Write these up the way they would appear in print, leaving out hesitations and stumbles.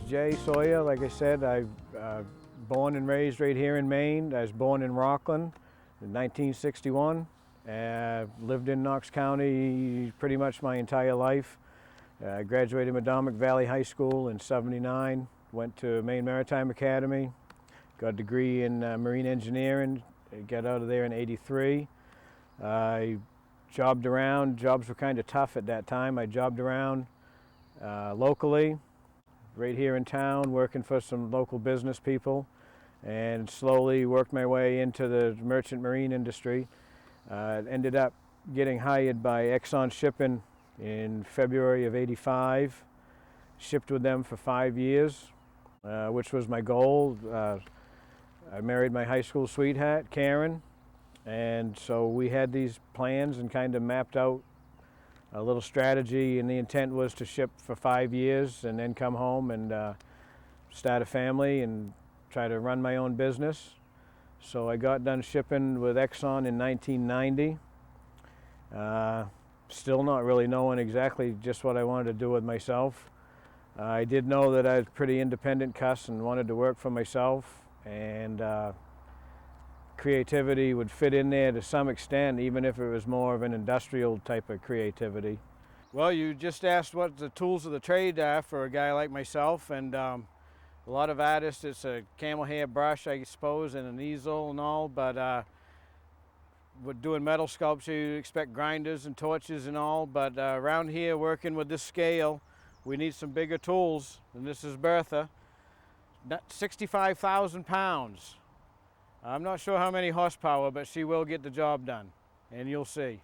Jay Sawyer. Like I said, I'm born and raised right here in Maine. I was born in Rockland in 1961. Lived in Knox County pretty much my entire life. Graduated Madomic Valley High School in '79. Went to Maine Maritime Academy. Got a degree in marine engineering. Got out of there in '83. I jobbed around. Jobs were kind of tough at that time. I jobbed around locally, right here in town, working for some local business people, and slowly worked my way into the merchant marine industry. Ended up getting hired by Exxon Shipping in February of '85. Shipped with them for 5 years, which was my goal. I married my high school sweetheart, Karen, and so we had these plans and kind of mapped out a little strategy, and the intent was to ship for 5 years and then come home and start a family and try to run my own business. So I got done shipping with Exxon in 1990. Still not really knowing exactly just what I wanted to do with myself. I did know that I was a pretty independent cuss and wanted to work for myself, and creativity would fit in there to some extent, even if it was more of an industrial type of creativity. Well, you just asked what the tools of the trade are for a guy like myself, and a lot of artists, it's a camel hair brush, I suppose, and an easel and all, but with doing metal sculpture, you expect grinders and torches and all, but around here, working with this scale, we need some bigger tools, and this is Bertha, 65,000 pounds. I'm not sure how many horsepower, but she will get the job done, and you'll see.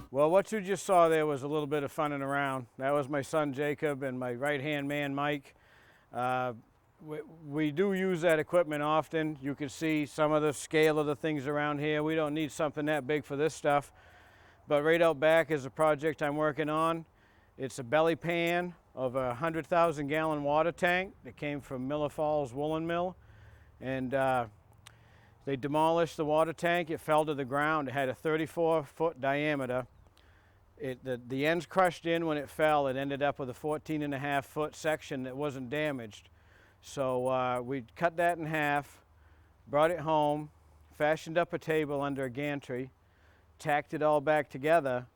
Well, what you just saw there was a little bit of funning around. That was my son Jacob and my right-hand man Mike. We do use that equipment often. You can see some of the scale of the things around here. We don't need something that big for this stuff. But right out back is a project I'm working on. It's a belly pan of a 100,000 gallon water tank that came from Miller Falls Woolen Mill. And they demolished the water tank. It fell to the ground. It had a 34-foot diameter. The ends crushed in when it fell. It ended up with a 14.5-foot section that wasn't damaged. So we cut that in half, brought it home, fashioned up a table under a gantry, tacked it all back together,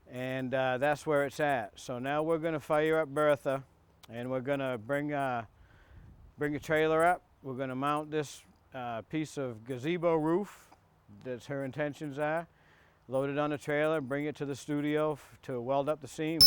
and that's where it's at. So now we're going to fire up Bertha, and we're going to bring a trailer up. We're going to mount this piece of gazebo roof. That's her intentions are. Load it on a trailer, bring it to the studio to weld up the seam.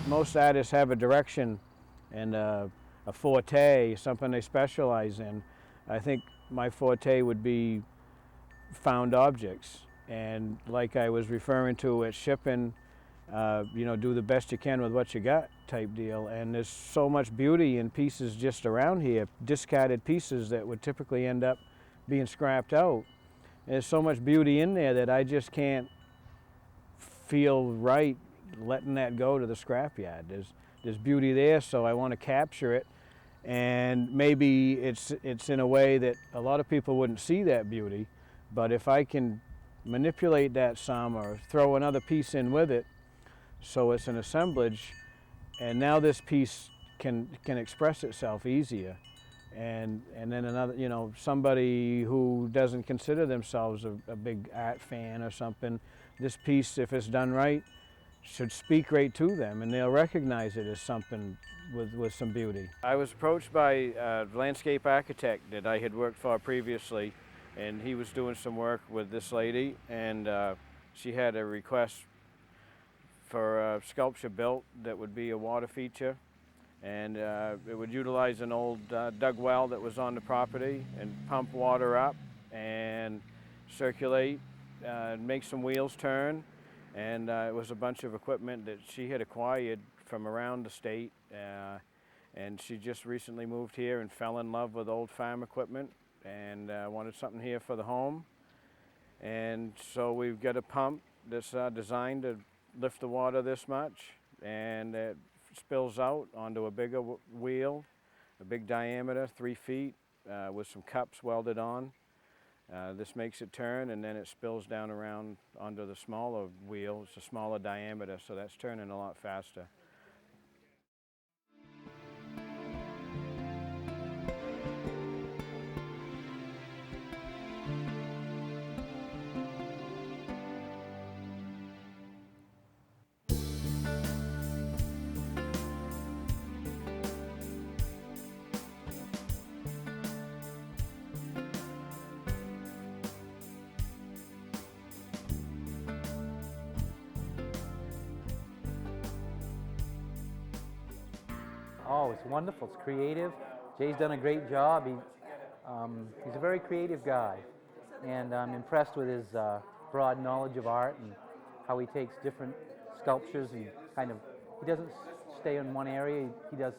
most artists have a direction and a forte, something they specialize in. I think my forte would be found objects, and like I was referring to at shipping, you know, do the best you can with what you got type deal. And there's so much beauty in pieces just around here, discarded pieces that would typically end up being scrapped out. And there's so much beauty in there that I just can't feel right letting that go to the scrapyard. There's beauty there, so I want to capture it. And maybe it's in a way that a lot of people wouldn't see that beauty, but if I can manipulate that some or throw another piece in with it, so it's an assemblage, and now this piece can express itself easier. And then another, you know, somebody who doesn't consider themselves a big art fan or something, this piece, if it's done right, should speak right to them, and they'll recognize it as something with some beauty. I was approached by a landscape architect that I had worked for previously, and he was doing some work with this lady, and she had a request for a sculpture built that would be a water feature, and it would utilize an old dug well that was on the property and pump water up and circulate, make some wheels turn. And it was a bunch of equipment that she had acquired from around the state, and she just recently moved here and fell in love with old farm equipment and wanted something here for the home. And so we've got a pump that's designed to lift the water this much, and it spills out onto a bigger wheel, a big diameter, 3 feet, with some cups welded on. This makes it turn, and then it spills down around onto the smaller wheel. It's a smaller diameter, so that's turning a lot faster. Oh, it's wonderful. It's creative. Jay's done a great job. He's a very creative guy, and I'm impressed with his broad knowledge of art and how he takes different sculptures and he doesn't stay in one area. He does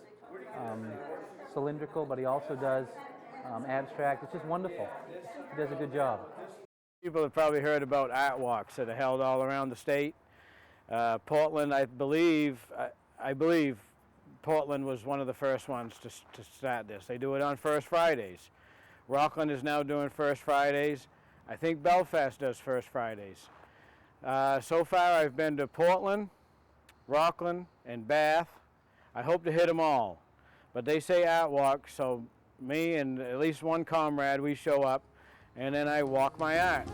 cylindrical, but he also does abstract. It's just wonderful. He does a good job. People have probably heard about art walks that are held all around the state. Portland, I believe Portland was one of the first ones to start this. They do it on First Fridays. Rockland is now doing First Fridays. I think Belfast does First Fridays. So far I've been to Portland, Rockland, and Bath. I hope to hit them all. But they say art walk, so me and at least one comrade, we show up, and then I walk my art.